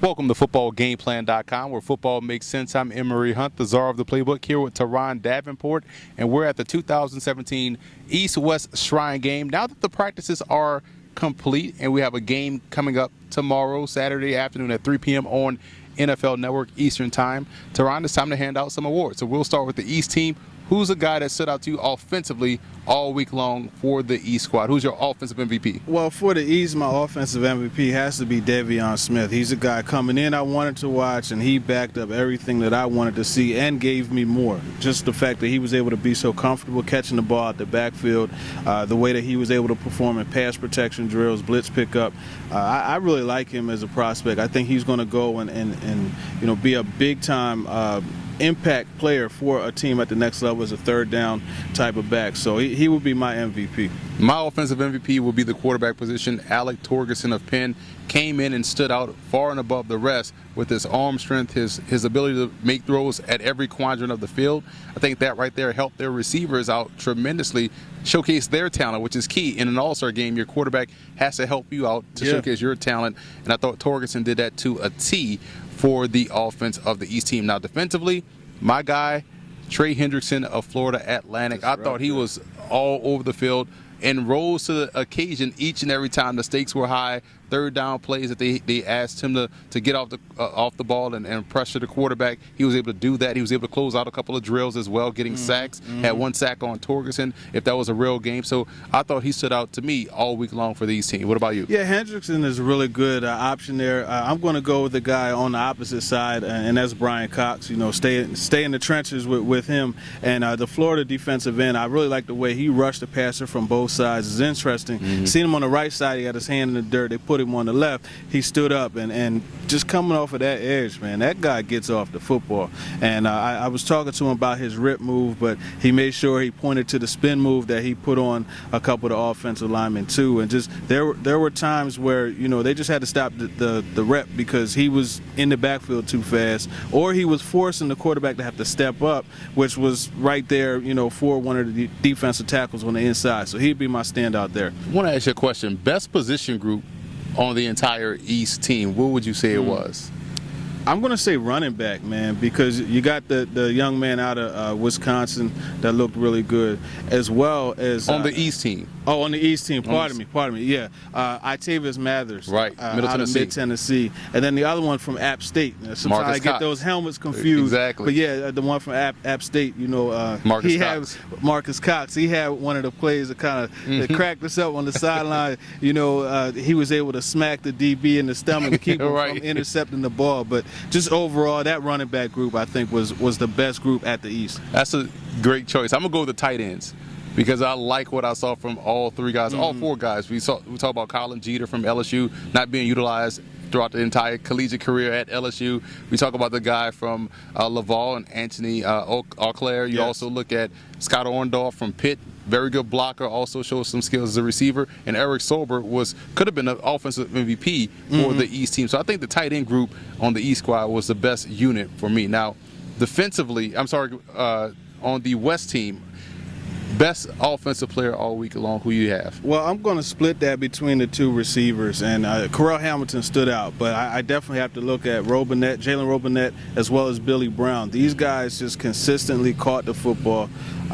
Welcome to footballgameplan.com, where football makes sense. I'm Emery Hunt, the czar of the playbook, here with Teron Davenport, and we're at the 2017 East-West Shrine game. Now that the practices are complete and we have a game coming up tomorrow, Saturday afternoon at 3 p.m. on NFL Network Eastern Time, Teron, it's time to hand out some awards. So we'll start with the East team. Who's a guy that stood out to you offensively all week long for the East squad? Who's your offensive MVP? Well, for the East, my offensive MVP has to be Devion Smith. He's a guy coming in I wanted to watch, and he backed up everything that I wanted to see and gave me more. Just the fact that he was able to be so comfortable catching the ball at the backfield, the way that he was able to perform in pass protection drills, blitz pickup. I really like him as a prospect. I think he's going to go and be a big-time impact player for a team at the next level as a third down type of back. So he would be my MVP. My offensive MVP will be the quarterback position. Alec Torgerson of Penn came in and stood out far and above the rest with his arm strength, his ability to make throws at every quadrant of the field. I think that right there helped their receivers out tremendously, showcase their talent, which is key. In an all-star game, your quarterback has to help you out to showcase your talent, and I thought Torgerson did that to a T for the offense of the East team. Now, defensively, my guy, Trey Hendrickson of Florida Atlantic, I thought he was all over the field and rose to the occasion each and every time the stakes were high. Third down plays that they asked him to get off the ball and pressure the quarterback. He was able to do that. He was able to close out a couple of drills as well, getting sacks. Had one sack on Torgerson, if that was a real game. So I thought he stood out to me all week long for these teams. What about you? Yeah, Hendrickson is a really good option there. I'm going to go with the guy on the opposite side, and that's Brian Cox. Stay in the trenches with him. And the Florida defensive end, I really like the way he rushed the passer from both sides. It's interesting. Seen him on the right side, he had his hand in the dirt. They put him on the left. He stood up and just coming off of that edge, man, that guy gets off the football. And I was talking to him about his rip move, but he made sure he pointed to the spin move that he put on a couple of the offensive linemen too. And just there were times where they just had to stop the rep because he was in the backfield too fast, or he was forcing the quarterback to have to step up, which was right there, for one of the defensive tackles on the inside. So he'd be my standout there. I want to ask you a question. Best position group on the entire East team, what would you say it was? I'm going to say running back, man, because you got the young man out of Wisconsin that looked really good, as well as on the East team. Oh, on the East team. Pardon me. Yeah, Itavius Mathers, right, out of Mid-Tennessee, and then the other one from App State. Sometimes I get those helmets confused. Exactly. But yeah, the one from App State. Marcus Cox. He had one of the plays that kind of cracked us up on the sideline. He was able to smack the DB in the stomach to keep him from intercepting the ball, but just overall, that running back group, I think, was the best group at the East. That's a great choice. I'm going to go with the tight ends because I like what I saw from all three guys, all four guys. We talk about Colin Jeter from LSU not being utilized throughout the entire collegiate career at LSU. We talk about the guy from Laval and Anthony Auclair. You also look at Scott Orndorff from Pitt. Very good blocker, also shows some skills as a receiver. And Eric Sober could have been an offensive MVP for the East team. So I think the tight end group on the East squad was the best unit for me. Now, defensively, on the West team, best offensive player all week long, who you have? Well, I'm going to split that between the two receivers, and Correll Hamilton stood out, but I definitely have to look at Jalen Robinette, as well as Billy Brown. These guys just consistently caught the football.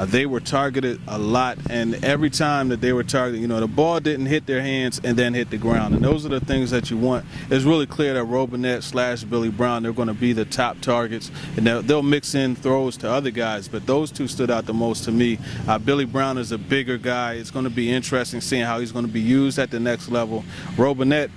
They were targeted a lot, and every time that they were targeted, the ball didn't hit their hands and then hit the ground, and those are the things that you want. It's really clear that Robinette / Billy Brown, they're going to be the top targets, and they'll mix in throws to other guys, but those two stood out the most to me. Billy Brown is a bigger guy. It's going to be interesting seeing how he's going to be used at the next level. Robinette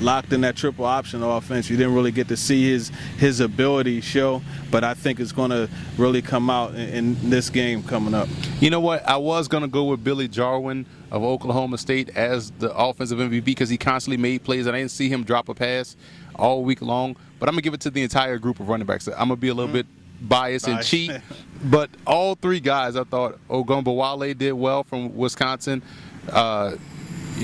locked in that triple option offense. You didn't really get to see his ability show, but I think it's going to really come out in this game coming up. You know what? I was going to go with Billy Jarwin of Oklahoma State as the offensive MVP because he constantly made plays, and I didn't see him drop a pass all week long. But I'm going to give it to the entire group of running backs. I'm going to be a little bit biased and cheat, but all three guys, I thought Ogunbowale did well from Wisconsin.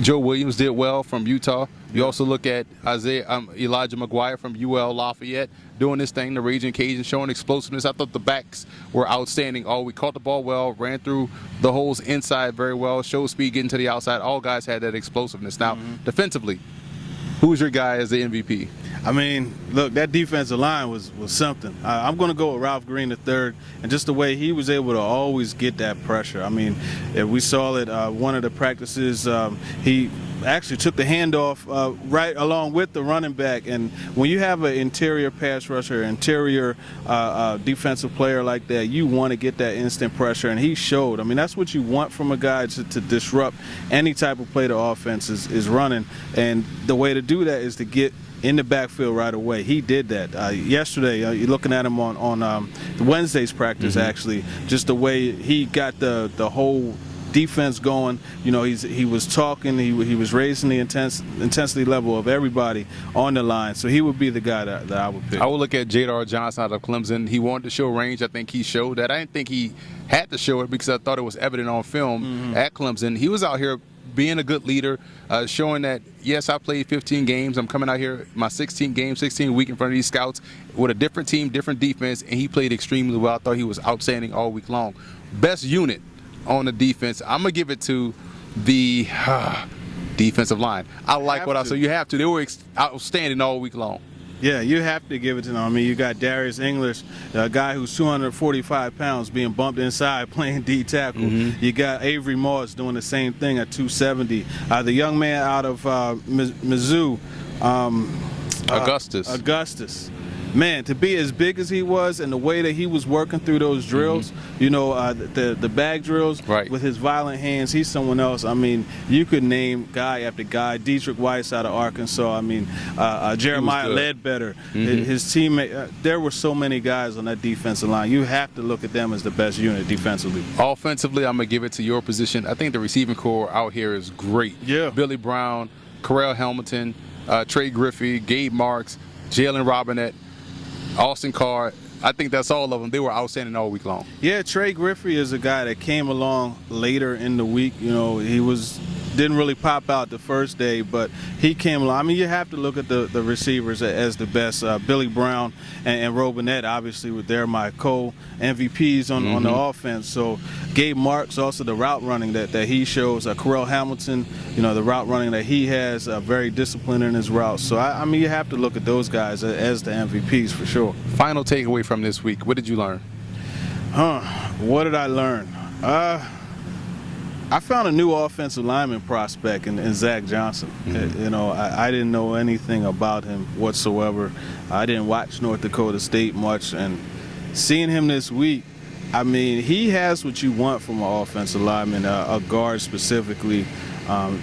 Joe Williams did well from Utah. You also look at Elijah McGuire from UL Lafayette doing this thing, the Raging Cajun, showing explosiveness. I thought the backs were outstanding. We caught the ball well, ran through the holes inside very well, showed speed getting to the outside. All guys had that explosiveness. Now, defensively, Who's your guy as the MVP? I mean, look, that defensive line was something. I'm going to go with Ralph Green III, and just the way he was able to always get that pressure. I mean, we saw it one of the practices. He actually took the handoff right along with the running back, and when you have an interior pass rusher, interior defensive player like that, you want to get that instant pressure, and he showed. I mean, that's what you want from a guy to disrupt any type of play the offense is running, and the way to do that is to get in the backfield right away. He did that yesterday. You're looking at him on Wednesday's practice, actually, just the way he got the whole defense going. You know, he was talking, he was raising the intensity level of everybody on the line. So he would be the guy that I would pick. I would look at Jadar Johnson out of Clemson. He wanted to show range. I think he showed that. I didn't think he had to show it because I thought it was evident on film at Clemson. He was out here being a good leader, showing that, yes, I played 15 games. I'm coming out here, my 16th game, 16th week in front of these scouts with a different team, different defense, and he played extremely well. I thought he was outstanding all week long. Best unit on the defense, I'm going to give it to the defensive line. I like what I saw. You have to. They were outstanding all week long. Yeah, you have to give it to them. I mean, you got Darius English, a guy who's 245 pounds, being bumped inside, playing D tackle. You got Avery Moss doing the same thing at 270. The young man out of Mizzou, Augustus. Man, to be as big as he was and the way that he was working through those drills, you know, the bag drills with his violent hands, he's someone else. I mean, you could name guy after guy. Dietrich Weiss out of Arkansas. I mean, Jeremiah Ledbetter, his teammate. There were so many guys on that defensive line. You have to look at them as the best unit defensively. Offensively, I'm going to give it to your position. I think the receiving core out here is great. Yeah. Billy Brown, Carell Hamilton, Trey Griffey, Gabe Marks, Jalen Robinette, Austin Carr. I think that's all of them. They were outstanding all week long. Yeah, Trey Griffey is a guy that came along later in the week. You know, he didn't really pop out the first day, but he came along. I mean, you have to look at the receivers as the best. Billy Brown and Robinette, obviously, they're my co-MVPs on the offense. So Gabe Marks, also the route running that he shows. Carell Hamilton, you know, the route running that he has, very disciplined in his routes. So, I mean, you have to look at those guys as the MVPs for sure. Final takeaway from this week. What did you learn? What did I learn? I found a new offensive lineman prospect in Zach Johnson. You know, I didn't know anything about him whatsoever. I didn't watch North Dakota State much, and seeing him this week, I mean, he has what you want from an offensive lineman, a guard specifically.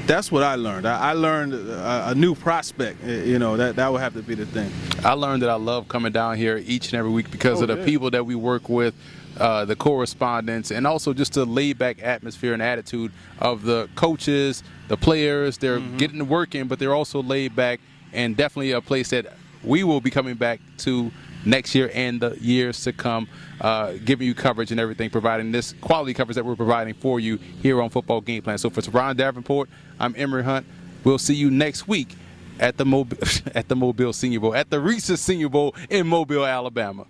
That's what I learned. I learned a new prospect. You know, that would have to be the thing. I learned that I love coming down here each and every week because of the people that we work with, the correspondents, and also just the laid-back atmosphere and attitude of the coaches, the players. They're getting to work in, but they're also laid back, and definitely a place that we will be coming back to next year and the years to come, giving you coverage and everything, providing this quality coverage that we're providing for you here on Football Game Plan. So for Teron Davenport, I'm Emory Hunt. We'll see you next week at the Mobile Senior Bowl, at the Reese's Senior Bowl in Mobile, Alabama.